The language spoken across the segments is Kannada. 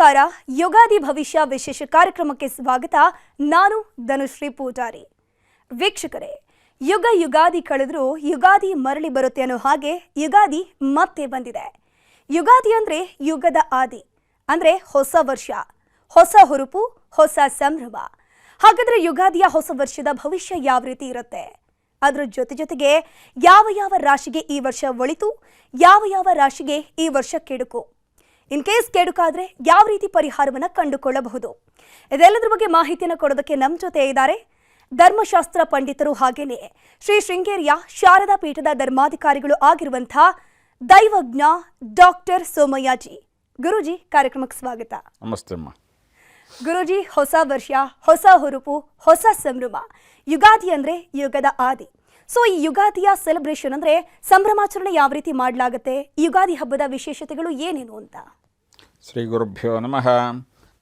ನಮಸ್ಕಾರ. ಯುಗಾದಿ ಭವಿಷ್ಯ ವಿಶೇಷ ಕಾರ್ಯಕ್ರಮಕ್ಕೆ ಸ್ವಾಗತ. ನಾನು ಧನುಶ್ರೀ ಪೂಜಾರಿ. ವೀಕ್ಷಕರೇ, ಯುಗಾದಿ ಕಳೆದರೂ ಯುಗಾದಿ ಮರಳಿ ಬರುತ್ತೆ ಅನ್ನೋ ಹಾಗೆ ಯುಗಾದಿ ಮತ್ತೆ ಬಂದಿದೆ. ಯುಗಾದಿ ಅಂದರೆ ಯುಗದ ಆದಿ, ಅಂದರೆ ಹೊಸ ವರ್ಷ, ಹೊಸ ಹುರುಪು, ಹೊಸ ಸಂಭ್ರಮ. ಹಾಗಾದರೆ ಯುಗಾದಿಯ ಹೊಸ ವರ್ಷದ ಭವಿಷ್ಯ ಯಾವ ರೀತಿ ಇರುತ್ತೆ? ಅದರ ಜೊತೆಗೆ ಯಾವ ರಾಶಿಗೆ ಈ ವರ್ಷ ಒಳಿತು, ಯಾವ ರಾಶಿಗೆ ಈ ವರ್ಷ ಕೆಡುಕು, ಇನ್ ಕೇಸ್ ಕೆಡುಕಾದ್ರೆ ಯಾವ ರೀತಿ ಪರಿಹಾರವನ್ನು ಕಂಡುಕೊಳ್ಳಬಹುದು? ಇದೆಲ್ಲದರ ಬಗ್ಗೆ ಮಾಹಿತಿಯನ್ನು ಕೊಡೋದಕ್ಕೆ ನಮ್ಮ ಜೊತೆ ಇದ್ದಾರೆ ಧರ್ಮಶಾಸ್ತ್ರ ಪಂಡಿತರು, ಹಾಗೇನೆ ಶ್ರೀ ಶೃಂಗೇರಿಯ ಶಾರದಾ ಪೀಠದ ಧರ್ಮಾಧಿಕಾರಿಗಳು ಆಗಿರುವಂತಹ ದೈವಜ್ಞ ಡಾಕ್ಟರ್ ಸೋಮಯ್ಯಜಿ. ಗುರುಜಿ, ಕಾರ್ಯಕ್ರಮಕ್ಕೆ ಸ್ವಾಗತ. ನಮಸ್ತೆ ಅಮ್ಮ. ಗುರುಜಿ, ಹೊಸ ವರ್ಷ, ಹೊಸ ಹುರುಪು, ಹೊಸ ಸಂಭ್ರಮ. ಯುಗಾದಿ ಅಂದರೆ ಯುಗದ ಆದಿ. ಸೊ ಈ ಯುಗಾದಿಯ ಸೆಲೆಬ್ರೇಷನ್ ಅಂದರೆ ಸಂಭ್ರಮಾಚರಣೆ ಯಾವ ರೀತಿ ಮಾಡಲಾಗುತ್ತೆ? ಯುಗಾದಿ ಹಬ್ಬದ ವಿಶೇಷತೆಗಳು ಏನೇನು ಅಂತ? ಶ್ರೀ ಗುರುಭ್ಯೋ ನಮಃ.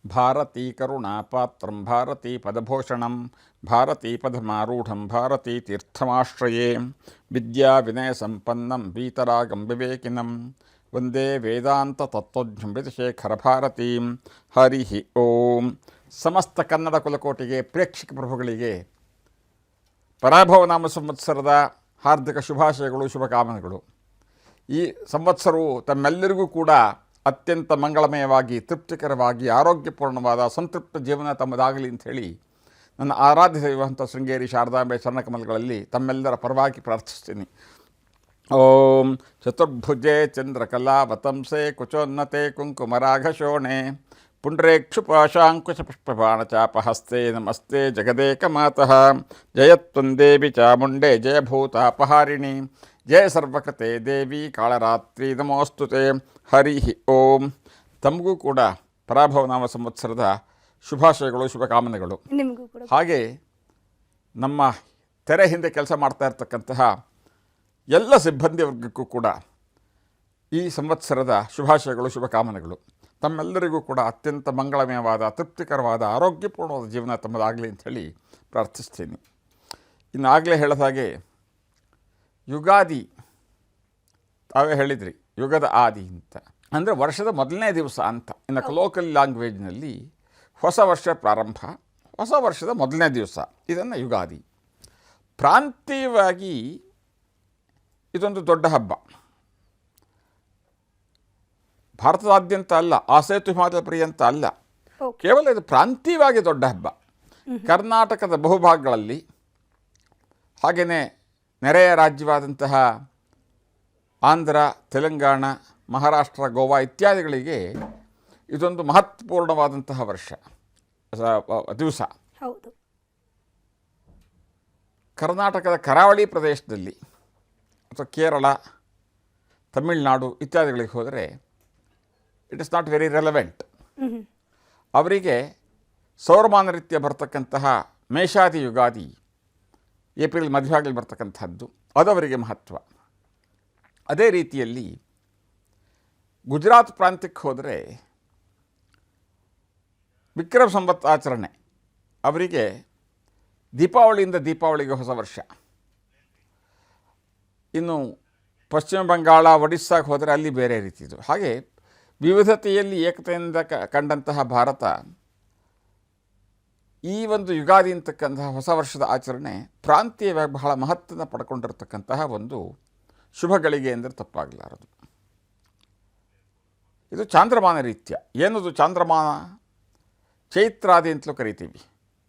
ಭಾರತೀ ಕರುಣಾಪಾತ್ರಂ ಭಾರತೀ ಪದಭೂಷಣಂ ಭಾರತೀ ಪದಮಾರೂಢಂ ಭಾರತೀ ತೀರ್ಥಮಾಶ್ರಯೇ ವಿದ್ಯಾ ವಿನಯ ಸಂಪನ್ನಂ ವೀತರಾಗಂ ವಿವೇಕಿನಂ ವಂದೇ ವೇದಾಂತ ತತ್ವಜ್ಞಂ ವಿಧುಶೇಖರ ಭಾರತೀಂ. ಹರಿ ಓಂ. ಸಮಸ್ತ ಕನ್ನಡ ಕುಲಕೋಟಿಗೆ, ಪ್ರೇಕ್ಷಕ ಪ್ರಭುಗಳಿಗೆ ಪರಾಭವ ನಾಮ ಸಂವತ್ಸರದ ಹಾರ್ದಿಕ ಶುಭಾಶಯಗಳು, ಶುಭಕಾಮನೆಗಳು. ಈ ಸಂವತ್ಸರವು ತಮ್ಮೆಲ್ಲರಿಗೂ ಕೂಡ ಅತ್ಯಂತ ಮಂಗಳಮಯವಾಗಿ, ತೃಪ್ತಿಕರವಾಗಿ, ಆರೋಗ್ಯಪೂರ್ಣವಾದ ಸಂತೃಪ್ತ ಜೀವನ ತಮ್ಮದಾಗಲಿ ಅಂಥೇಳಿ ನನ್ನ ಆರಾಧ್ಯ ದೈವಂಥ ಶೃಂಗೇರಿ ಶಾರದಾಂಬೆ ಚರಣಕಮಲಗಳಲ್ಲಿ ತಮ್ಮೆಲ್ಲರ ಪರವಾಗಿ ಪ್ರಾರ್ಥಿಸ್ತೀನಿ. ಓಂ ಚತುರ್ಭುಜೆ ಚಂದ್ರಕಲಾವತಂಸೆ ಕುಚೋನ್ನತೆ ಕುಂಕುಮರಾಘಶೋಣೆ ಪುಂಡ್ರೇಕ್ಷುಪಾಶಾಂಕುಶಪುಷ್ಪಬಾಣಚಾಪಹಸ್ತೆ ನಮಸ್ತೆ ಜಗದೇಕಮಾತಃ. ಜಯತ್ವಂ ದೇವಿ ಚಾಮುಂಡೆ ಜಯಭೂತಾಪಹಾರಿಣಿ ಜಯ ಸರ್ವಕತೆ ದೇವಿ ಕಾಳರಾತ್ರಿ ನಮೋಸ್ತುತೆ. ಹರಿ ಓಂ. ತಮಗೂ ಕೂಡ ಪರಾಭವ ನಾಮ ಸಂವತ್ಸರದ ಶುಭಾಶಯಗಳು, ಶುಭಕಾಮನೆಗಳು. ಹಾಗೆ ನಮ್ಮ ತೆರೆ ಹಿಂದೆ ಕೆಲಸ ಮಾಡ್ತಾ ಇರ್ತಕ್ಕಂತಹ ಎಲ್ಲ ಸಿಬ್ಬಂದಿ ವರ್ಗಕ್ಕೂ ಕೂಡ ಈ ಸಂವತ್ಸರದ ಶುಭಾಶಯಗಳು, ಶುಭಕಾಮನೆಗಳು. ತಮ್ಮೆಲ್ಲರಿಗೂ ಕೂಡ ಅತ್ಯಂತ ಮಂಗಳಮಯವಾದ, ತೃಪ್ತಿಕರವಾದ, ಆರೋಗ್ಯಪೂರ್ಣವಾದ ಜೀವನ ತಮ್ಮದಾಗಲಿ ಅಂಥೇಳಿ ಪ್ರಾರ್ಥಿಸ್ತೀನಿ. ಇನ್ನಾಗಲೇ ಹೇಳಿದ ಹಾಗೆ ಯುಗಾದಿ ತಾವೇ ಹೇಳಿದ್ರಿ, ಯುಗದ ಆದಿ ಅಂತ ಅಂದರೆ ವರ್ಷದ ಮೊದಲನೇ ದಿವಸ ಅಂತ. ಇನ್ನು ಲೋಕಲ್ ಲ್ಯಾಂಗ್ವೇಜ್ನಲ್ಲಿ ಹೊಸ ವರ್ಷ ಪ್ರಾರಂಭ, ಹೊಸ ವರ್ಷದ ಮೊದಲನೇ ದಿವಸ, ಇದನ್ನು ಯುಗಾದಿ. ಪ್ರಾಂತೀಯವಾಗಿ ಇದೊಂದು ದೊಡ್ಡ ಹಬ್ಬ. ಭಾರತದಾದ್ಯಂತ ಅಲ್ಲ, ಆಸೇತು ಹಿಮಾಲಯ ಪರ್ಯಂತ ಅಲ್ಲ, ಕೇವಲ ಇದು ಪ್ರಾಂತೀಯವಾಗಿ ದೊಡ್ಡ ಹಬ್ಬ. ಕರ್ನಾಟಕದ ಬಹುಭಾಗಗಳಲ್ಲಿ, ಹಾಗೆಯೇ ನೆರೆಯ ರಾಜ್ಯವಾದಂತಹ ಆಂಧ್ರ, ತೆಲಂಗಾಣ, ಮಹಾರಾಷ್ಟ್ರ, ಗೋವಾ ಇತ್ಯಾದಿಗಳಿಗೆ ಇದೊಂದು ಮಹತ್ವಪೂರ್ಣವಾದಂತಹ ವರ್ಷ, ದಿವಸ. ಕರ್ನಾಟಕದ ಕರಾವಳಿ ಪ್ರದೇಶದಲ್ಲಿ ಅಥವಾ ಕೇರಳ, ತಮಿಳುನಾಡು ಇತ್ಯಾದಿಗಳಿಗೆ ಹೋದರೆ it is not very relevant. ಅವರಿಗೆ ಸೌರಮಾನ ರೀತ್ಯ ಬರ್ತಕ್ಕಂತಹ ಮೇಷಾದಿ ಯುಗಾದಿ ಏಪ್ರಿಲ್ ಮಧ್ಯಭಾಗದಲ್ಲಿ ಬರ್ತಕ್ಕಂಥದ್ದು, ಅದು ಅವರಿಗೆ ಮಹತ್ವ. ಅದೇ ರೀತಿಯಲ್ಲಿ ಗುಜರಾತ್ ಪ್ರಾಂತ್ಯಕ್ಕೆ ಹೋದರೆ ವಿಕ್ರಮ ಸಂವತ್ ಆಚರಣೆ, ಅವರಿಗೆ ದೀಪಾವಳಿಯಿಂದ ದೀಪಾವಳಿಗೆ ಹೊಸ ವರ್ಷ. ಇನ್ನು ಪಶ್ಚಿಮ ಬಂಗಾಳ, ಒಡಿಸ್ಸಾಗೆ ಹೋದರೆ ಅಲ್ಲಿ ಬೇರೆ ರೀತಿದು. ಹಾಗೆ ವಿವಿಧತೆಯಲ್ಲಿ ಏಕತೆಯಿಂದ ಕಂಡಂತಹ ಭಾರತ ಈ ಒಂದು ಯುಗಾದಿ ಅಂತಕ್ಕಂತಹ ಹೊಸ ವರ್ಷದ ಆಚರಣೆ ಪ್ರಾಂತೀಯವಾಗಿ ಬಹಳ ಮಹತ್ವನ ಪಡ್ಕೊಂಡಿರ್ತಕ್ಕಂತಹ ಒಂದು ಶುಭ ಗಳಿಗೆ ಎಂದರೆ ತಪ್ಪಾಗಲಾರದು. ಇದು ಚಾಂದ್ರಮಾನ ರೀತ್ಯ. ಏನದು ಚಾಂದ್ರಮಾನ? ಚೈತ್ರಾದಿ ಅಂತಲೂ ಕರಿತೀವಿ.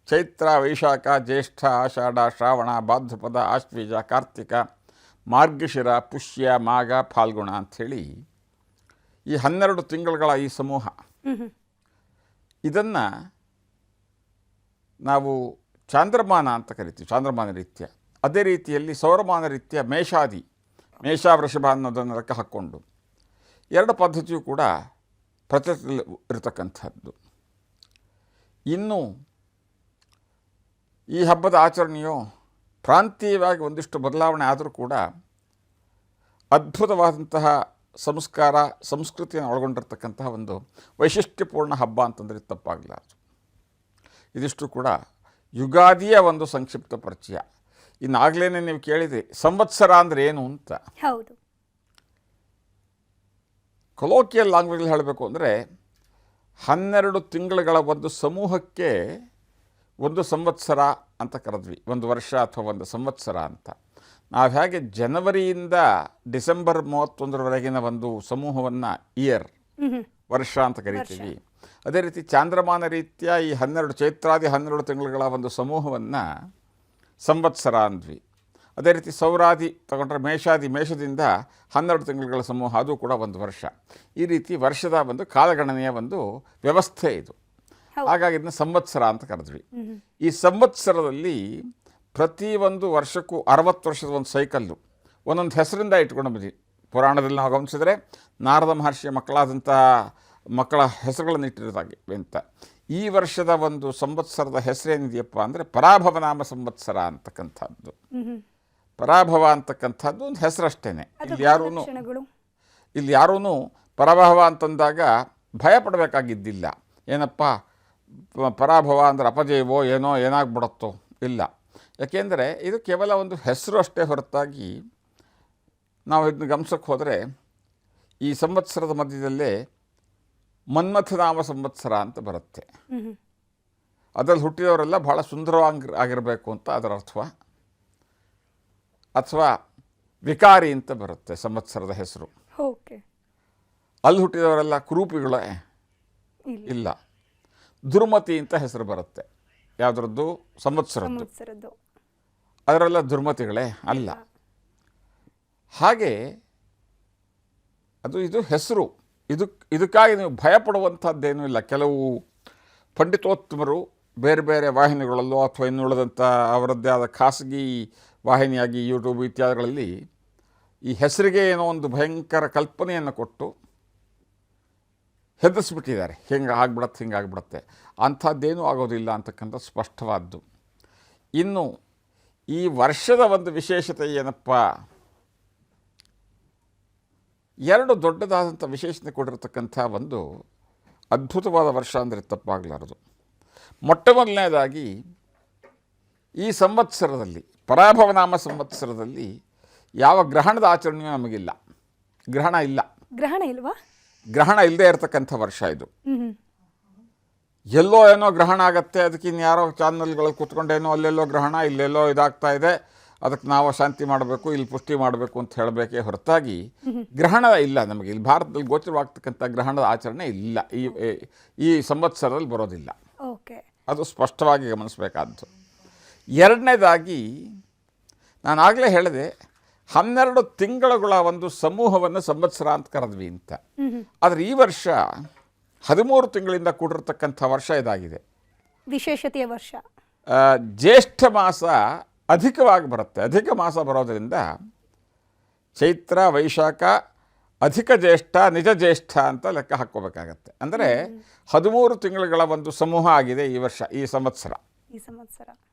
ಚೈತ್ರ, ವೈಶಾಖ, ಜ್ಯೇಷ್ಠ, ಆಷಾಢ, ಶ್ರಾವಣ, ಭಾದ್ರಪದ, ಆಶ್ವೀಜ, ಕಾರ್ತಿಕ, ಮಾರ್ಗಶಿರ, ಪುಷ್ಯ, ಮಾಘ, ಫಾಲ್ಗುಣ ಅಂಥೇಳಿ ಈ 12 ತಿಂಗಳುಗಳ ಈ ಸಮೂಹ, ಇದನ್ನು ನಾವು ಚಾಂದ್ರಮಾನ ಅಂತ ಕರಿತೀವಿ, ಚಾಂದ್ರಮಾನ ರೀತ್ಯ. ಅದೇ ರೀತಿಯಲ್ಲಿ ಸೌರಮಾನ ರೀತ್ಯ ಮೇಷಾದಿ, ಮೇಷ ವೃಷಭ ಅನ್ನೋದನ್ನು ಲೆಕ್ಕ ಹಾಕ್ಕೊಂಡು 2 ಪದ್ಧತಿಯೂ ಕೂಡ ಪ್ರಚಲಿತದಲ್ಲಿ ಇರತಕ್ಕಂಥದ್ದು. ಇನ್ನು ಈ ಹಬ್ಬದ ಆಚರಣೆಯು ಪ್ರಾಂತೀಯವಾಗಿ ಒಂದಿಷ್ಟು ಬದಲಾವಣೆ ಆದರೂ ಕೂಡ ಅದ್ಭುತವಾದಂತಹ ಸಂಸ್ಕಾರ, ಸಂಸ್ಕೃತಿಯನ್ನು ಒಳಗೊಂಡಿರ್ತಕ್ಕಂತಹ ಒಂದು ವೈಶಿಷ್ಟ್ಯಪೂರ್ಣ ಹಬ್ಬ ಅಂತಂದರೆ ತಪ್ಪಾಗಲಾರದು. ಇದಿಷ್ಟು ಕೂಡ ಯುಗಾದಿಯ ಒಂದು ಸಂಕ್ಷಿಪ್ತ ಪರಿಚಯ. ಇನ್ನಾಗಲೇ ನೀವು ಕೇಳಿದ್ರಿ ಸಂವತ್ಸರ ಅಂದರೆ ಏನು ಅಂತ. ಹೌದು. ಕೊಲೋಕಿಯಲ್ ಲ್ಯಾಂಗ್ವೇಜಲ್ಲಿ ಹೇಳಬೇಕು ಅಂದರೆ 12 ತಿಂಗಳುಗಳ ಒಂದು ಸಮೂಹಕ್ಕೆ ಒಂದು ಸಂವತ್ಸರ ಅಂತ ಕರೆದ್ವಿ, ಒಂದು ವರ್ಷ ಅಥವಾ ಒಂದು ಸಂವತ್ಸರ ಅಂತ. ನಾವು ಹೇಗೆ ಜನವರಿಯಿಂದ ಡಿಸೆಂಬರ್ 31ರವರೆಗಿನ ಒಂದು ಸಮೂಹವನ್ನು ಇಯರ್, ವರ್ಷ ಅಂತ ಕರಿತೀವಿ, ಅದೇ ರೀತಿ ಚಾಂದ್ರಮಾನ ರೀತ್ಯ ಈ 12 ಚೈತ್ರಾದಿ 12 ತಿಂಗಳುಗಳ ಒಂದು ಸಮೂಹವನ್ನು ಸಂವತ್ಸರ ಅಂದ್ವಿ. ಅದೇ ರೀತಿ ಸೌರಾದಿ ತಗೊಂಡ್ರೆ ಮೇಷದಿಂದ 12 ತಿಂಗಳುಗಳ ಸಮೂಹ, ಅದು ಕೂಡ ಒಂದು ವರ್ಷ. ಈ ರೀತಿ ವರ್ಷದ ಒಂದು ಕಾಲಗಣನೆಯ ಒಂದು ವ್ಯವಸ್ಥೆ ಇದು. ಹಾಗಾಗಿ ಇದನ್ನ ಸಂವತ್ಸರ ಅಂತ ಕರೆದ್ವಿ. ಈ ಸಂವತ್ಸರದಲ್ಲಿ ಪ್ರತಿ ಒಂದು ವರ್ಷಕ್ಕೂ 60 ವರ್ಷದ ಒಂದು ಸೈಕಲ್ಲು ಒಂದೊಂದು ಹೆಸರಿಂದ ಇಟ್ಕೊಂಡು ಬಂದ್ವಿ. ಪುರಾಣದಲ್ಲಿ ನಾವು ಗಮನಿಸಿದ್ರೆ ನಾರದ ಮಹರ್ಷಿಯ ಮಕ್ಕಳ ಹೆಸರುಗಳನ್ನು ಇಟ್ಟಿರೋದಾಗಿ ಅಂತ. ಈ ವರ್ಷದ ಒಂದು ಸಂವತ್ಸರದ ಹೆಸರೇನಿದೆಯಪ್ಪ ಅಂದರೆ ಪರಾಭವನಾಮ ಸಂವತ್ಸರ ಅಂತಕ್ಕಂಥದ್ದು. ಪರಾಭವ ಅಂತಕ್ಕಂಥದ್ದು ಒಂದು ಹೆಸರಷ್ಟೇ. ಇಲ್ಲಿ ಯಾರೂ ಪರಾಭವ ಅಂತಂದಾಗ ಭಯ ಪಡಬೇಕಾಗಿದ್ದಿಲ್ಲ. ಏನಪ್ಪ ಪರಾಭವ ಅಂದರೆ ಅಪಜಯವೋ ಏನೋ ಏನಾಗ್ಬಿಡತ್ತೋ, ಇಲ್ಲ. ಯಾಕೆಂದರೆ ಇದು ಕೇವಲ ಒಂದು ಹೆಸರು ಅಷ್ಟೇ ಹೊರತಾಗಿ ನಾವು ಇದನ್ನು ಗಮನಿಸೋಕ್ಕೆ ಹೋದರೆ ಈ ಸಂವತ್ಸರದ ಮಧ್ಯದಲ್ಲೇ ಮನ್ಮಥನಾಮ ಸಂವತ್ಸರ ಅಂತ ಬರುತ್ತೆ. ಅದರಲ್ಲಿ ಹುಟ್ಟಿದವರೆಲ್ಲ ಬಹಳ ಸುಂದರವಾಗಿ ಆಗಿರಬೇಕು ಅಂತ ಅದರ ಅರ್ಥ. ಅಥವಾ ವಿಕಾರಿ ಅಂತ ಬರುತ್ತೆ ಸಂವತ್ಸರದ ಹೆಸರು. ಅಲ್ಲಿ ಹುಟ್ಟಿದವರೆಲ್ಲ ಕುರೂಪಿಗಳೇ ಇಲ್ಲ. ದುರ್ಮತಿ ಅಂತ ಹೆಸರು ಬರುತ್ತೆ ಯಾವುದ್ರದ್ದು, ಸಂವತ್ಸರದ್ದು. ಅದರೆಲ್ಲ ದುರ್ಮತಿಗಳೇ ಅಲ್ಲ. ಹಾಗೆ ಇದು ಹೆಸರು. ಇದಕ್ಕಾಗಿ ನೀವು ಭಯಪಡುವಂಥದ್ದೇನೂ ಇಲ್ಲ. ಕೆಲವು ಪಂಡಿತೋತ್ತಮರು ಬೇರೆ ಬೇರೆ ವಾಹಿನಿಗಳಲ್ಲೋ ಅಥವಾ ಇನ್ನುಳಿದಂಥ ಅವರದ್ದೇ ಆದ ಖಾಸಗಿ ವಾಹಿನಿಯಾಗಿ ಯೂಟ್ಯೂಬ್ ಇತ್ಯಾದಿಗಳಲ್ಲಿ ಈ ಹೆಸರಿಗೆ ಏನೋ ಒಂದು ಭಯಂಕರ ಕಲ್ಪನೆಯನ್ನು ಕೊಟ್ಟು ಹೆದರಿಸ್ಬಿಟ್ಟಿದ್ದಾರೆ. ಹಿಂಗಾಗ್ಬಿಡತ್ತೆ. ಅಂಥದ್ದೇನೂ ಆಗೋದಿಲ್ಲ ಅಂತಕ್ಕಂಥ ಸ್ಪಷ್ಟವಾದ್ದು. ಇನ್ನು ಈ ವರ್ಷದ ಒಂದು ವಿಶೇಷತೆ ಏನಪ್ಪ, 2 ದೊಡ್ಡದಾದಂಥ ವಿಶೇಷತೆ ಕೊಟ್ಟಿರತಕ್ಕಂಥ ಒಂದು ಅದ್ಭುತವಾದ ವರ್ಷ ಅಂದರೆ ತಪ್ಪಾಗಲಾರದು. ಮೊಟ್ಟ ಮೊದಲನೇದಾಗಿ ಈ ಸಂವತ್ಸರದಲ್ಲಿ, ಪರಾಭವನಾಮ ಸಂವತ್ಸರದಲ್ಲಿ ಯಾವ ಗ್ರಹಣದ ಆಚರಣೆಯೂ ನಮಗಿಲ್ಲ. ಗ್ರಹಣ ಇಲ್ವಾ? ಗ್ರಹಣ ಇಲ್ಲದೆ ಇರತಕ್ಕಂಥ ವರ್ಷ ಇದು. ಎಲ್ಲೋ ಏನೋ ಗ್ರಹಣ ಆಗತ್ತೆ, ಅದಕ್ಕೆ ಇನ್ಯಾರೋ ಚಾನಲ್ಗಳು ಕೂತ್ಕೊಂಡೇನೋ ಅಲ್ಲೆಲ್ಲೋ ಗ್ರಹಣ, ಇಲ್ಲೆಲ್ಲೋ ಇದಾಗ್ತಾ ಇದೆ, ಅದಕ್ಕೆ ನಾವು ಶಾಂತಿ ಮಾಡಬೇಕು, ಇಲ್ಲಿ ಪುಷ್ಟಿ ಮಾಡಬೇಕು ಅಂತ ಹೇಳಬೇಕೇ ಹೊರತಾಗಿ ಗ್ರಹಣ ಇಲ್ಲ ನಮಗೆ. ಇಲ್ಲಿ ಭಾರತದಲ್ಲಿ ಗೋಚರವಾಗ್ತಕ್ಕಂಥ ಗ್ರಹಣದ ಆಚರಣೆ ಇಲ್ಲ, ಈ ಸಂವತ್ಸರದಲ್ಲಿ ಬರೋದಿಲ್ಲ. ಅದು ಸ್ಪಷ್ಟವಾಗಿ ಗಮನಿಸಬೇಕಾದ್ದು. ಎರಡನೇದಾಗಿ ನಾನು ಆಗಲೇ ಹೇಳಿದೆ 12 ತಿಂಗಳುಗಳ ಒಂದು ಸಮೂಹವನ್ನು ಸಂವತ್ಸರ ಅಂತ ಕರೆದ್ವಿ ಅಂತ. ಆದರೆ ಈ ವರ್ಷ 13 ತಿಂಗಳಿಂದ ಕೂಡಿರ್ತಕ್ಕಂಥ ವರ್ಷ ಇದಾಗಿದೆ. ವಿಶೇಷತೆಯ ವರ್ಷ. ಜ್ಯೇಷ್ಠ ಮಾಸ ಅಧಿಕವಾಗಿ ಬರುತ್ತೆ. ಅಧಿಕ ಮಾಸ ಬರೋದರಿಂದ ಚೈತ್ರ, ವೈಶಾಖ, ಅಧಿಕ ಜ್ಯೇಷ್ಠ, ನಿಜ ಜ್ಯೇಷ್ಠ ಅಂತ ಲೆಕ್ಕ ಹಾಕ್ಕೋಬೇಕಾಗತ್ತೆ. ಅಂದರೆ 13 ತಿಂಗಳುಗಳ ಒಂದು ಸಮೂಹ ಆಗಿದೆ ಈ ವರ್ಷ, ಈ ಸಂವತ್ಸರ.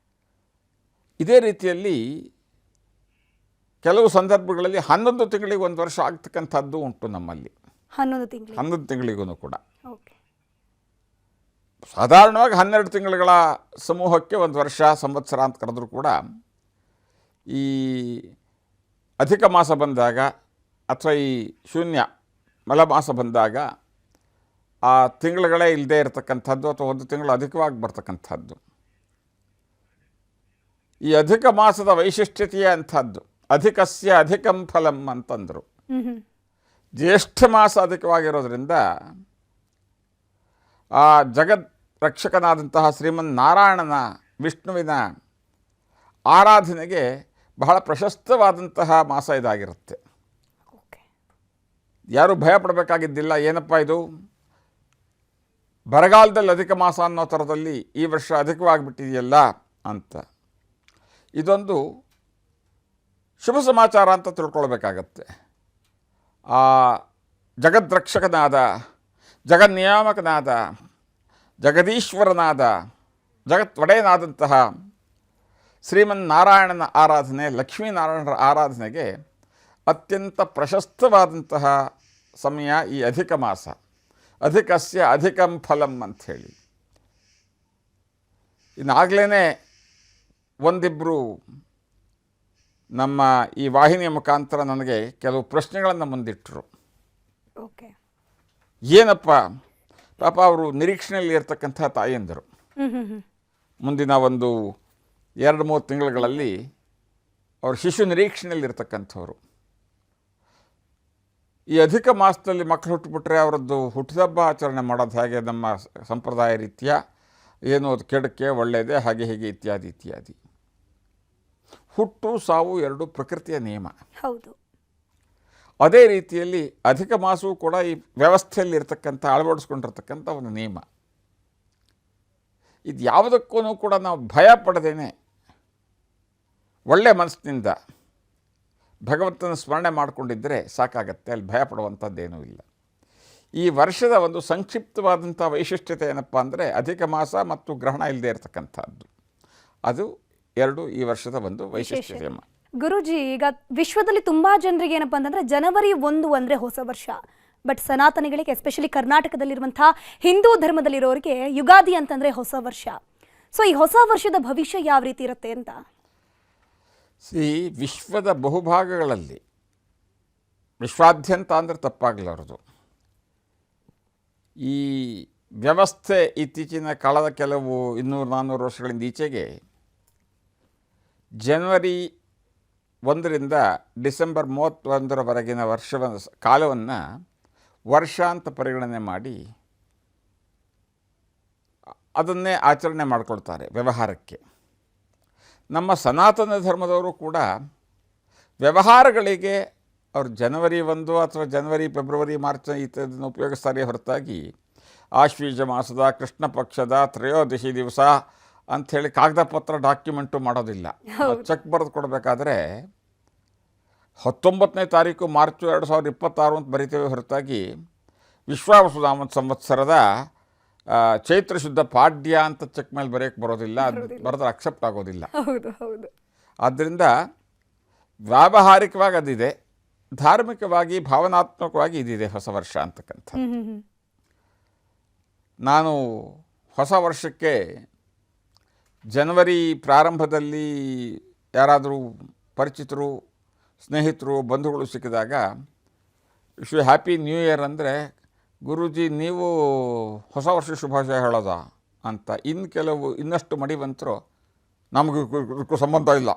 ಇದೇ ರೀತಿಯಲ್ಲಿ ಕೆಲವು ಸಂದರ್ಭಗಳಲ್ಲಿ 11 ತಿಂಗಳಿಗೆ ಒಂದು ವರ್ಷ ಆಗ್ತಕ್ಕಂಥದ್ದು ಉಂಟು ನಮ್ಮಲ್ಲಿ. 11 ತಿಂಗಳಿಗೂ ಕೂಡ. ಸಾಧಾರಣವಾಗಿ 12 ತಿಂಗಳುಗಳ ಸಮೂಹಕ್ಕೆ ಒಂದು ವರ್ಷ ಸಂವತ್ಸರ ಅಂತ ಕರೆದ್ರೂ ಕೂಡ ಈ ಅಧಿಕ ಮಾಸ ಬಂದಾಗ ಅಥವಾ ಈ ಶೂನ್ಯ ಮಲಮಾಸ ಬಂದಾಗ ಆ ತಿಂಗಳುಗಳೇ ಇಲ್ಲದೆ ಇರತಕ್ಕಂಥದ್ದು ಅಥವಾ ಒಂದು ತಿಂಗಳು ಅಧಿಕವಾಗಿ ಬರ್ತಕ್ಕಂಥದ್ದು. ಈ ಅಧಿಕ ಮಾಸದ ವೈಶಿಷ್ಟ್ಯತೆಯೇ ಅಂಥದ್ದು. ಅಧಿಕಸ್ಯ ಅಧಿಕಂ ಫಲಂ ಅಂತಂದರು. ಜ್ಯೇಷ್ಠ ಮಾಸ ಅಧಿಕವಾಗಿರೋದ್ರಿಂದ ಆ ಜಗತ್ ರಕ್ಷಕನಾದಂತಹ ಶ್ರೀಮನ್ನಾರಾಯಣನ, ವಿಷ್ಣುವಿನ ಆರಾಧನೆಗೆ ಬಹಳ ಪ್ರಶಸ್ತವಾದಂತಹ ಮಾಸ ಇದಾಗಿರುತ್ತೆ. ಯಾರೂ ಭಯಪಡಬೇಕಾಗಿದ್ದಿಲ್ಲ. ಏನಪ್ಪ ಇದು ಬರಗಾಲದಲ್ಲಿ ಅಧಿಕ ಮಾಸ ಅನ್ನೋ ಥರದಲ್ಲಿ ಈ ವರ್ಷ ಅಧಿಕವಾಗಿಬಿಟ್ಟಿದೆಯಲ್ಲ ಅಂತ. ಇದೊಂದು ಶುಭ ಸಮಾಚಾರ ಅಂತ ತಿಳ್ಕೊಳ್ಬೇಕಾಗತ್ತೆ. ಆ ಜಗದ್ರಕ್ಷಕನಾದ, ಜಗನ್ನಿಯಾಮಕನಾದ, ಜಗದೀಶ್ವರನಾದ, ಜಗತ್ವಡೆಯನಾದಂತಹ ಶ್ರೀಮನ್ನಾರಾಯಣನ ಆರಾಧನೆ, ಲಕ್ಷ್ಮೀನಾರಾಯಣರ ಆರಾಧನೆಗೆ ಅತ್ಯಂತ ಪ್ರಶಸ್ತವಾದಂತಹ ಸಮಯ ಈ ಅಧಿಕ ಮಾಸ. ಅಧಿಕಸ್ಯ ಅಧಿಕಂ ಫಲಂ ಅಂಥೇಳಿ. ಇನ್ನಾಗಲೇ ಒಂದಿಬ್ಬರು ನಮ್ಮ ಈ ವಾಹಿನಿಯ ಮುಖಾಂತರ ನನಗೆ ಕೆಲವು ಪ್ರಶ್ನೆಗಳನ್ನು ಮುಂದಿಟ್ಟರು. ಏನಪ್ಪ ಪಾಪ ಅವರು ನಿರೀಕ್ಷಣೆಯಲ್ಲಿ ಇರ್ತಕ್ಕಂಥ ತಾಯಿಯಂದರು. ಮುಂದಿನ ಒಂದು 2-3 ತಿಂಗಳುಗಳಲ್ಲಿ ಅವರು ಶಿಶು ನಿರೀಕ್ಷಣೆಯಲ್ಲಿರ್ತಕ್ಕಂಥವ್ರು. ಈ ಅಧಿಕ ಮಾಸದಲ್ಲಿ ಮಕ್ಕಳು ಹುಟ್ಟುಬಿಟ್ರೆ ಅವರದ್ದು ಹುಟ್ಟಿದಬ್ಬ ಆಚರಣೆ ಮಾಡೋದು ಹೇಗೆ ನಮ್ಮ ಸಂಪ್ರದಾಯ ರೀತಿಯ, ಏನು ಅದು ಕೆಡಕ್ಕೆ ಒಳ್ಳೆಯದೇ, ಹಾಗೆ ಹೀಗೆ ಇತ್ಯಾದಿ ಇತ್ಯಾದಿ. ಹುಟ್ಟು ಸಾವು ಎರಡು ಪ್ರಕೃತಿಯ ನಿಯಮ. ಹೌದು. ಅದೇ ರೀತಿಯಲ್ಲಿ ಅಧಿಕ ಮಾಸವೂ ಕೂಡ ಈ ವ್ಯವಸ್ಥೆಯಲ್ಲಿ ಇರ್ತಕ್ಕಂಥ ಅಳವಡಿಸ್ಕೊಂಡಿರ್ತಕ್ಕಂಥ ಒಂದು ನಿಯಮ. ಇದು ಯಾವುದಕ್ಕೂ ಕೂಡ ನಾವು ಭಯ ಪಡದೇನೆ ಒಳ್ಳೆಯ ಮನಸ್ಸಿನಿಂದ ಭಗವಂತನ ಸ್ಮರಣೆ ಮಾಡಿಕೊಂಡಿದ್ದರೆ ಸಾಕಾಗತ್ತೆ. ಅಲ್ಲಿ ಭಯ ಪಡುವಂಥದ್ದೇನೂ ಇಲ್ಲ. ಈ ವರ್ಷದ ಒಂದು ಸಂಕ್ಷಿಪ್ತವಾದಂಥ ವೈಶಿಷ್ಟ್ಯತೆ ಏನಪ್ಪ ಅಂದರೆ ಅಧಿಕ ಮಾಸ ಮತ್ತು ಗ್ರಹಣ ಇಲ್ಲದೆ ಇರತಕ್ಕಂಥದ್ದು. ಅದು ಎರಡು ಈ ವರ್ಷದ ಒಂದು ವೈಶಿಷ್ಟ್ಯತೆ. ಗುರೂಜಿ, ಈಗ ವಿಶ್ವದಲ್ಲಿ ತುಂಬಾ ಜನರಿಗೆ ಏನಪ್ಪ ಅಂತಂದ್ರೆ ಜನವರಿ 1 ಅಂದರೆ ಹೊಸ ವರ್ಷ. ಬಟ್ ಸನಾತನಿಗಳಿಗೆ, ಎಸ್ಪೆಷಲಿ ಕರ್ನಾಟಕದಲ್ಲಿರುವಂತಹ ಹಿಂದೂ ಧರ್ಮದಲ್ಲಿರೋರಿಗೆ ಯುಗಾದಿ ಅಂತಂದ್ರೆ ಹೊಸ ವರ್ಷ. ಸೊ ಈ ಹೊಸ ವರ್ಷದ ಭವಿಷ್ಯ ಯಾವ ರೀತಿ ಇರುತ್ತೆ ಅಂತ? ವಿಶ್ವದ ಬಹುಭಾಗಗಳಲ್ಲಿ, ವಿಶ್ವಾದ್ಯಂತ ಅಂದರೆ ತಪ್ಪಾಗಲಾರದು, ಈ ವ್ಯವಸ್ಥೆ ಇತ್ತೀಚಿನ ಕಳೆದ ಕೆಲವು 200-400 ವರ್ಷಗಳಿಂದ ಈಚೆಗೆ ಜನವರಿ 1ರಿಂದ ಡಿಸೆಂಬರ್ 31ರವರೆಗಿನ ಕಾಲವನ್ನು ವರ್ಷ ಅಂತ ಪರಿಗಣನೆ ಮಾಡಿ ಅದನ್ನೇ ಆಚರಣೆ ಮಾಡಿಕೊಳ್ತಾರೆ ವ್ಯವಹಾರಕ್ಕೆ. ನಮ್ಮ ಸನಾತನ ಧರ್ಮದವರು ಕೂಡ ವ್ಯವಹಾರಗಳಿಗೆ ಅವರು ಜನವರಿ 1 ಅಥವಾ ಜನವರಿ, ಫೆಬ್ರವರಿ, ಮಾರ್ಚ್ ಇದನ್ನು ಉಪಯೋಗಿಸ್ತಾರೆ ಹೊರತಾಗಿ ಆಶ್ವೀಜ ಮಾಸದ ಕೃಷ್ಣ ಪಕ್ಷದ ತ್ರಯೋದಶಿ ದಿವಸ ಅಂಥೇಳಿ ಕಾಗದ ಪತ್ರ ಡಾಕ್ಯುಮೆಂಟು ಮಾಡೋದಿಲ್ಲ. ಚೆಕ್ ಬರೆದು ಕೊಡಬೇಕಾದ್ರೆ 19ನೇ ತಾರೀಕು ಮಾರ್ಚ್ 2026 ಅಂತ ಬರಿತೇವೆ ಹೊರತಾಗಿ ವಿಶ್ವಾವಸುನಾಮ ಸಂವತ್ಸರದ ಚೈತ್ರ ಶುದ್ಧ ಪಾಡ್ಯ ಅಂತ ಚೆಕ್ ಮೇಲೆ ಬರೆಯೋಕ್ಕೆ ಬರೋದಿಲ್ಲ. ಅದು ಬರೆದ್ರೆ ಅಕ್ಸೆಪ್ಟ್ ಆಗೋದಿಲ್ಲ. ಆದ್ದರಿಂದ ವ್ಯಾವಹಾರಿಕವಾಗಿ ಅದಿದೆ, ಧಾರ್ಮಿಕವಾಗಿ ಭಾವನಾತ್ಮಕವಾಗಿ ಇದಿದೆ ಹೊಸ ವರ್ಷ ಅಂತಕ್ಕಂಥ. ನಾನು ಹೊಸ ವರ್ಷಕ್ಕೆ ಜನವರಿ ಪ್ರಾರಂಭದಲ್ಲಿ ಯಾರಾದರೂ ಪರಿಚಿತರು, ಸ್ನೇಹಿತರು, ಬಂಧುಗಳು ಸಿಕ್ಕಿದಾಗ ವಿಶ್ ಹ್ಯಾಪಿ ನ್ಯೂ ಇಯರ್ ಅಂದರೆ, ಗುರೂಜಿ ನೀವು ಹೊಸ ವರ್ಷ ಶುಭಾಶಯ ಹೇಳೋದಾ ಅಂತ. ಇನ್ನಷ್ಟು ಮಡಿವಂತರು ನಮಗೂ ಸಂಬಂಧ ಇಲ್ಲ.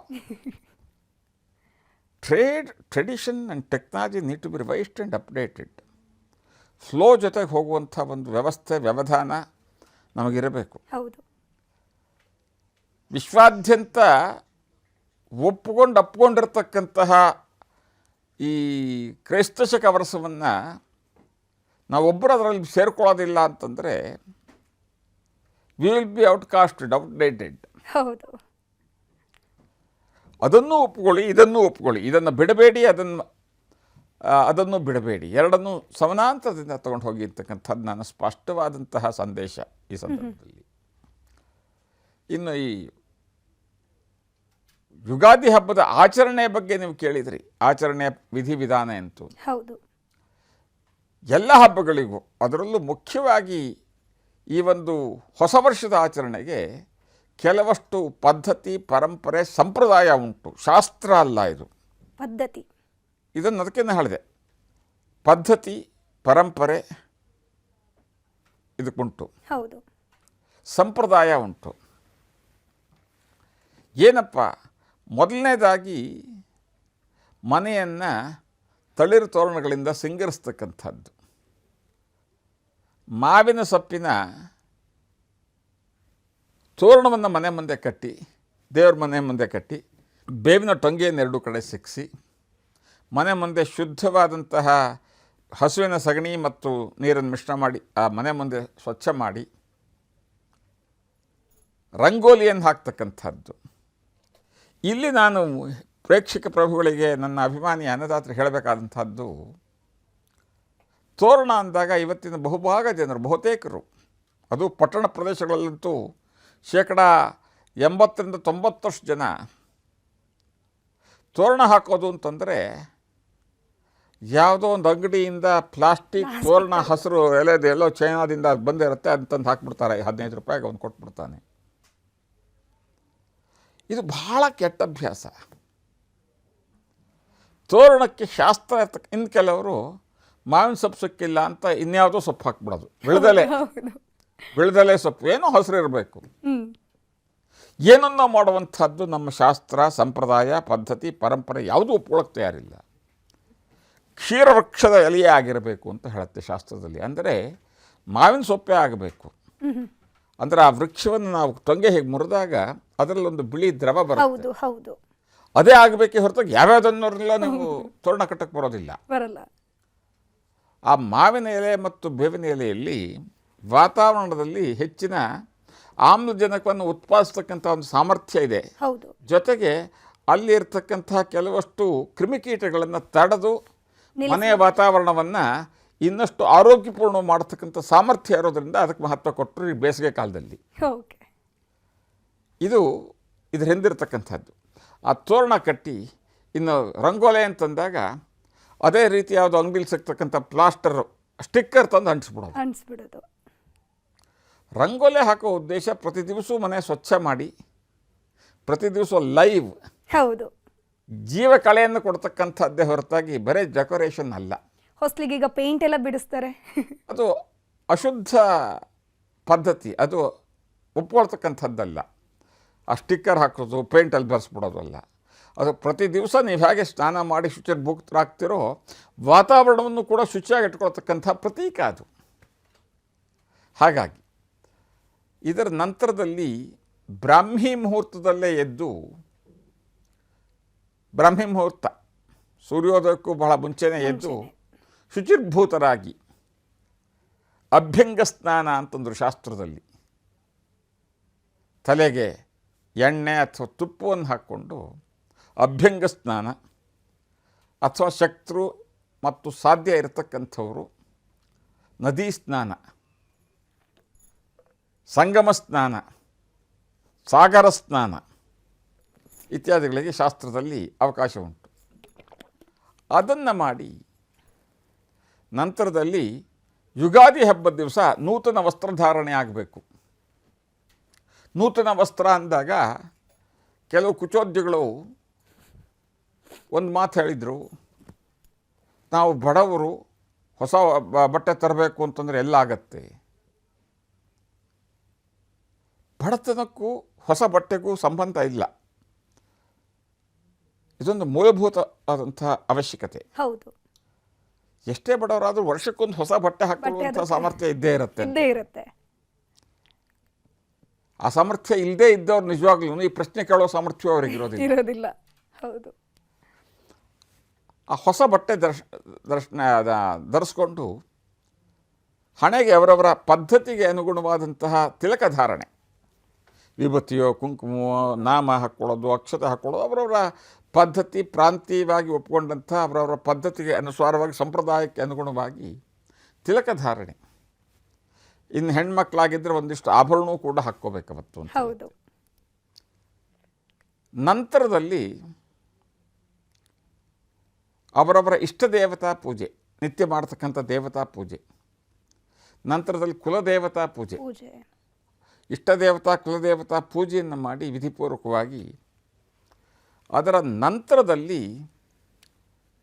Tradition and technology need to be revised and updated. Flow ಜೊತೆಗೆ ಹೋಗುವಂಥ ಒಂದು ವ್ಯವಸ್ಥೆ, ವ್ಯವಧಾನ ನಮಗಿರಬೇಕು. ಹೌದು. ವಿಶ್ವಾದ್ಯಂತ ಅಪ್ಕೊಂಡಿರ್ತಕ್ಕಂತಹ ಈ ಕ್ರೈಸ್ತಶಕ ವರ್ಷವನ್ನು ನಾವೊಬ್ಬರು ಅದರಲ್ಲಿ ಸೇರ್ಕೊಳ್ಳೋದಿಲ್ಲ ಅಂತಂದರೆ ವಿ ವಿಲ್ ಬಿ ಔಟ್ಕಾಸ್ಟೆಡ್, ಔಟ್ಡೇಟೆಡ್. ಹೌದು. ಅದನ್ನು ಒಪ್ಕೊಳ್ಳಿ, ಇದನ್ನು ಒಪ್ಕೊಳ್ಳಿ, ಇದನ್ನು ಬಿಡಬೇಡಿ, ಅದನ್ನು ಬಿಡಬೇಡಿ, ಎರಡನ್ನೂ ಸಮಾನಾಂತರದಿಂದ ತಗೊಂಡು ಹೋಗಿ ಅಂತಕ್ಕಂಥದ್ದು ನನ್ನ ಸ್ಪಷ್ಟವಾದಂತಹ ಸಂದೇಶ ಈ ಸಂದರ್ಭದಲ್ಲಿ. ಇನ್ನು ಈ ಯುಗಾದಿ ಹಬ್ಬದ ಆಚರಣೆಯ ಬಗ್ಗೆ ನೀವು ಕೇಳಿದ್ರಿ, ಆಚರಣೆಯ ವಿಧಿವಿಧಾನ ಎಂತು. ಹೌದು. ಎಲ್ಲ ಹಬ್ಬಗಳಿಗೂ, ಅದರಲ್ಲೂ ಮುಖ್ಯವಾಗಿ ಈ ಒಂದು ಹೊಸ ವರ್ಷದ ಆಚರಣೆಗೆ ಕೆಲವಷ್ಟು ಪದ್ಧತಿ, ಪರಂಪರೆ, ಸಂಪ್ರದಾಯ ಉಂಟು. ಶಾಸ್ತ್ರ ಅಲ್ಲ ಇದು, ಪದ್ಧತಿ. ಇದನ್ನು ಅದಕ್ಕೆ ಹೇಳಿದೆ, ಪದ್ಧತಿ, ಪರಂಪರೆ ಇದಕ್ಕುಂಟು. ಹೌದು. ಸಂಪ್ರದಾಯ ಉಂಟು. ಏನಪ್ಪ? ಮೊದಲನೇದಾಗಿ ಮನೆಯನ್ನು ತಳಿರು ತೋರಣಗಳಿಂದ ಸಿಂಗರಿಸ್ತಕ್ಕಂಥದ್ದು. ಮಾವಿನ ಸೊಪ್ಪಿನ ತೋರಣವನ್ನು ಮನೆ ಮುಂದೆ ಕಟ್ಟಿ, ದೇವ್ರ ಮನೆ ಮುಂದೆ ಕಟ್ಟಿ, ಬೇವಿನ ಟೊಂಗೆಯನ್ನು 2 ಕಡೆ ಸಿಕ್ಕಿಸಿ, ಮನೆ ಮುಂದೆ ಶುದ್ಧವಾದಂತಹ ಹಸುವಿನ ಸಗಣಿ ಮತ್ತು ನೀರನ್ನು ಮಿಶ್ರಣ ಮಾಡಿ ಆ ಮನೆ ಮುಂದೆ ಸ್ವಚ್ಛ ಮಾಡಿ ರಂಗೋಲಿಯನ್ನು ಹಾಕ್ತಕ್ಕಂಥದ್ದು. ಇಲ್ಲಿ ನಾನು ಪ್ರೇಕ್ಷಕ ಪ್ರಭುಗಳಿಗೆ, ನನ್ನ ಅಭಿಮಾನಿ ಅನ್ನದಾತರು ಹೇಳಬೇಕಾದಂಥದ್ದು, ತೋರಣ ಅಂದಾಗ ಇವತ್ತಿನ ಬಹುಭಾಗ ಜನರು, ಬಹುತೇಕರು, ಅದು ಪಟ್ಟಣ ಪ್ರದೇಶಗಳಲ್ಲಂತೂ 80-90% ಜನ ತೋರಣ ಹಾಕೋದು ಅಂತಂದರೆ ಯಾವುದೋ ಒಂದು ಅಂಗಡಿಯಿಂದ ಪ್ಲಾಸ್ಟಿಕ್ ತೋರಣ, ಹಸಿರು ಎಲೆದು ಎಲ್ಲೋ ಚೈನಾದಿಂದ ಬಂದಿರುತ್ತೆ, ಅಂತಂದು ಹಾಕ್ಬಿಡ್ತಾರೆ. 15 ರೂಪಾಯಿಗೆ ಒಂದು ಕೊಟ್ಬಿಡ್ತಾನೆ. ಇದು ಬಹಳ ಕೆಟ್ಟ ಅಭ್ಯಾಸ. ತೋರಣಕ್ಕೆ ಶಾಸ್ತ್ರ ಇನ್ನು ಕೆಲವರು ಮಾವಿನ ಸೊಪ್ಪು ಸಿಕ್ಕಿಲ್ಲ ಅಂತ ಇನ್ಯಾವುದೋ ಸೊಪ್ಪು ಹಾಕ್ಬಿಡೋದು. ಬೆಳೆದಲೆ ಸೊಪ್ಪು ಏನೋ ಹಸಿರು ಇರಬೇಕು. ಏನನ್ನೋ ಮಾಡುವಂಥದ್ದು ನಮ್ಮ ಶಾಸ್ತ್ರ, ಸಂಪ್ರದಾಯ, ಪದ್ಧತಿ, ಪರಂಪರೆ ಯಾವುದೂ ಒಪ್ಕೊಳ್ಳೋಕೆ ತಯಾರಿಲ್ಲ. ಕ್ಷೀರವೃಕ್ಷದ ಎಲೆಯೇ ಆಗಿರಬೇಕು ಅಂತ ಹೇಳುತ್ತೆ ಶಾಸ್ತ್ರದಲ್ಲಿ. ಅಂದರೆ ಮಾವಿನ ಸೊಪ್ಪೇ ಆಗಬೇಕು. ಅಂದರೆ ಆ ವೃಕ್ಷವನ್ನು ನಾವು ಟೊಂಗೆ ಹೇಗೆ ಮುರಿದಾಗ ಅದರಲ್ಲೊಂದು ಬಿಳಿ ದ್ರವ ಬರುತ್ತೆ. ಅದೇ ಆಗಬೇಕೇ ಹೊರತಾಗಿ ಯಾವ್ಯಾವುದನ್ನೆಲ್ಲ ನೀವು ತೋರಣ ಕಟ್ಟಕ್ಕೆ ಬರೋದಿಲ್ಲ. ಆ ಮಾವಿನ ಎಲೆ ಮತ್ತು ಬೇವಿನ ಎಲೆಯಲ್ಲಿ ವಾತಾವರಣದಲ್ಲಿ ಹೆಚ್ಚಿನ ಆಮ್ಲಜನಕವನ್ನು ಉತ್ಪಾದಿಸ್ತಕ್ಕಂಥ ಒಂದು ಸಾಮರ್ಥ್ಯ ಇದೆ. ಜೊತೆಗೆ ಅಲ್ಲಿ ಇರ್ತಕ್ಕಂಥ ಕೆಲವಷ್ಟು ಕ್ರಿಮಿಕೀಟಗಳನ್ನು ತಡೆದು ಮನೆಯ ವಾತಾವರಣವನ್ನು ಇನ್ನಷ್ಟು ಆರೋಗ್ಯಪೂರ್ಣ ಮಾಡತಕ್ಕಂಥ ಸಾಮರ್ಥ್ಯ ಇರೋದ್ರಿಂದ ಅದಕ್ಕೆ ಮಹತ್ವ ಕೊಟ್ಟರು ಈ ಬೇಸಿಗೆ ಕಾಲದಲ್ಲಿ. ಇದ್ರ ಹಿಂದಿರ್ತಕ್ಕಂಥದ್ದು. ಆ ತೋರಣ ಕಟ್ಟಿ ಇನ್ನು ರಂಗೋಲೆ ಅಂತಂದಾಗ ಅದೇ ರೀತಿ ಯಾವುದು ಅಂಗಡಿಲಿ ಸಿಗ್ತಕ್ಕಂಥ ಪ್ಲಾಸ್ಟರ್ ಸ್ಟಿಕ್ಕರ್ ತಂದು ಅಂಟಿಸ್ಬಿಡೋದು. ರಂಗೋಲೆ ಹಾಕೋ ಉದ್ದೇಶ ಪ್ರತಿ ದಿವಸ ಮನೆ ಸ್ವಚ್ಛ ಮಾಡಿ ಪ್ರತಿ ದಿವಸ ಲೈವ್ ಜೀವ ಕಳೆಯನ್ನು ಕೊಡ್ತಕ್ಕಂಥದ್ದೇ ಹೊರತಾಗಿ ಬರೀ ಡೆಕೋರೇಷನ್ ಅಲ್ಲ. ಹೊಸ್ಲಿಗೆ ಈಗ ಪೇಂಟ್ ಎಲ್ಲ ಬಿಡಿಸ್ತಾರೆ. ಅದು ಅಶುದ್ಧ ಪದ್ಧತಿ, ಅದು ಒಪ್ಕೊಳ್ತಕ್ಕಂಥದ್ದಲ್ಲ. ಆ ಸ್ಟಿಕ್ಕರ್ ಹಾಕೋದು, ಪೇಂಟಲ್ಲಿ ಬರೆಸ್ಬಿಡೋದಲ್ಲ. ಅದು ಪ್ರತಿ ದಿವಸ ನೀವು ಹೇಗೆ ಸ್ನಾನ ಮಾಡಿ ಶುಚಿರ್ಭುಕ್ತರಾಗ್ತಿರೋ ವಾತಾವರಣವನ್ನು ಕೂಡ ಶುಚಿಯಾಗಿ ಇಟ್ಕೊಳ್ತಕ್ಕಂಥ ಪ್ರತೀಕ ಅದು. ಹಾಗಾಗಿ ಇದರ ನಂತರದಲ್ಲಿ ಬ್ರಾಹ್ಮಿ ಮುಹೂರ್ತದಲ್ಲೇ ಎದ್ದು, ಬ್ರಾಹ್ಮಿ ಮುಹೂರ್ತ ಸೂರ್ಯೋದಯಕ್ಕೂ ಬಹಳ ಮುಂಚೆನೇ ಎದ್ದು ಶುಚಿರ್ಭೂತರಾಗಿ ಅಭ್ಯಂಗ ಸ್ನಾನ ಅಂತಂದರು ಶಾಸ್ತ್ರದಲ್ಲಿ. ತಲೆಗೆ ಎಣ್ಣೆ ಅಥವಾ ತುಪ್ಪವನ್ನು ಹಾಕ್ಕೊಂಡು ಅಭ್ಯಂಗ ಸ್ನಾನ, ಅಥವಾ ಶಕ್ತರು ಮತ್ತು ಸಾಧ್ಯ ಇರತಕ್ಕಂಥವರು ನದಿ ಸ್ನಾನ, ಸಂಗಮ ಸ್ನಾನ, ಸಾಗರ ಸ್ನಾನ ಇತ್ಯಾದಿಗಳಿಗೆ ಶಾಸ್ತ್ರದಲ್ಲಿ ಅವಕಾಶ ಉಂಟು. ಅದನ್ನು ಮಾಡಿ ನಂತರದಲ್ಲಿ ಯುಗಾದಿ ಹಬ್ಬದ ದಿವಸ ನೂತನ ವಸ್ತ್ರಧಾರಣೆ ಆಗಬೇಕು. ನೂತನ ವಸ್ತ್ರ ಅಂದಾಗ ಕೆಲವು ಕುಚೋದ್ಯಗಳು ಒಂದು ಮಾತು ಹೇಳಿದರು, ನಾವು ಬಡವರು ಹೊಸ ಬಟ್ಟೆ ತರಬೇಕು ಅಂತಂದರೆ ಎಲ್ಲ ಆಗತ್ತೆ. ಬಡತನಕ್ಕೂ ಹೊಸ ಬಟ್ಟೆಗೂ ಸಂಬಂಧ ಇಲ್ಲ. ಇದೊಂದು ಮೂಲಭೂತ ಆದಂಥ ಅವಶ್ಯಕತೆ. ಎಷ್ಟೇ ಬಡವರಾದರೂ ವರ್ಷಕ್ಕೊಂದು ಹೊಸ ಬಟ್ಟೆ ಹಾಕೊಳ್ಳುವಂಥ ಸಾಮರ್ಥ್ಯ ಇದ್ದೇ ಇರುತ್ತೆ. ಆ ಸಾಮರ್ಥ್ಯ ಇಲ್ಲದೇ ಇದ್ದವ್ರು ನಿಜವಾಗ್ಲೂ ಈ ಪ್ರಶ್ನೆ ಕೇಳೋ ಸಾಮರ್ಥ್ಯ ಅವ್ರಿಗೆ ಇರೋದಿಲ್ಲ. ಆ ಹೊಸ ಬಟ್ಟೆ ಧರಿಸ್ಕೊಂಡು ಹಣೆಗೆ ಅವರವರ ಪದ್ಧತಿಗೆ ಅನುಗುಣವಾದಂತಹ ತಿಲಕ ಧಾರಣೆ, ವಿಭೂತಿಯೋ ಕುಂಕುಮವೋ ನಾಮ ಹಾಕ್ಕೊಳ್ಳೋದು, ಅಕ್ಷತೆ ಹಾಕ್ಕೊಳ್ಳೋದು ಅವರವರ ಪದ್ಧತಿ, ಪ್ರಾಂತೀಯವಾಗಿ ಒಪ್ಪಿಕೊಂಡಂಥ ಅವರವರ ಪದ್ಧತಿಗೆ ಅನುಸಾರವಾಗಿ ಸಂಪ್ರದಾಯಕ್ಕೆ ಅನುಗುಣವಾಗಿ ತಿಲಕ ಧಾರಣೆ. ಇನ್ನು ಹೆಣ್ಮಕ್ಳಾಗಿದ್ದರೆ ಒಂದಿಷ್ಟು ಆಭರಣವೂ ಕೂಡ ಹಾಕ್ಕೋಬೇಕವತ್ತು ಅಂತ. ನಂತರದಲ್ಲಿ ಅವರವರ ಇಷ್ಟ ದೇವತಾ ಪೂಜೆ, ನಿತ್ಯ ಮಾಡ್ತಕ್ಕಂಥ ದೇವತಾ ಪೂಜೆ. ನಂತರದಲ್ಲಿ ಕುಲದೇವತಾ ಪೂಜೆ, ಇಷ್ಟ ದೇವತಾ ಕುಲದೇವತಾ ಪೂಜೆಯನ್ನು ಮಾಡಿ ವಿಧಿಪೂರ್ವಕವಾಗಿ ಅದರ ನಂತರದಲ್ಲಿ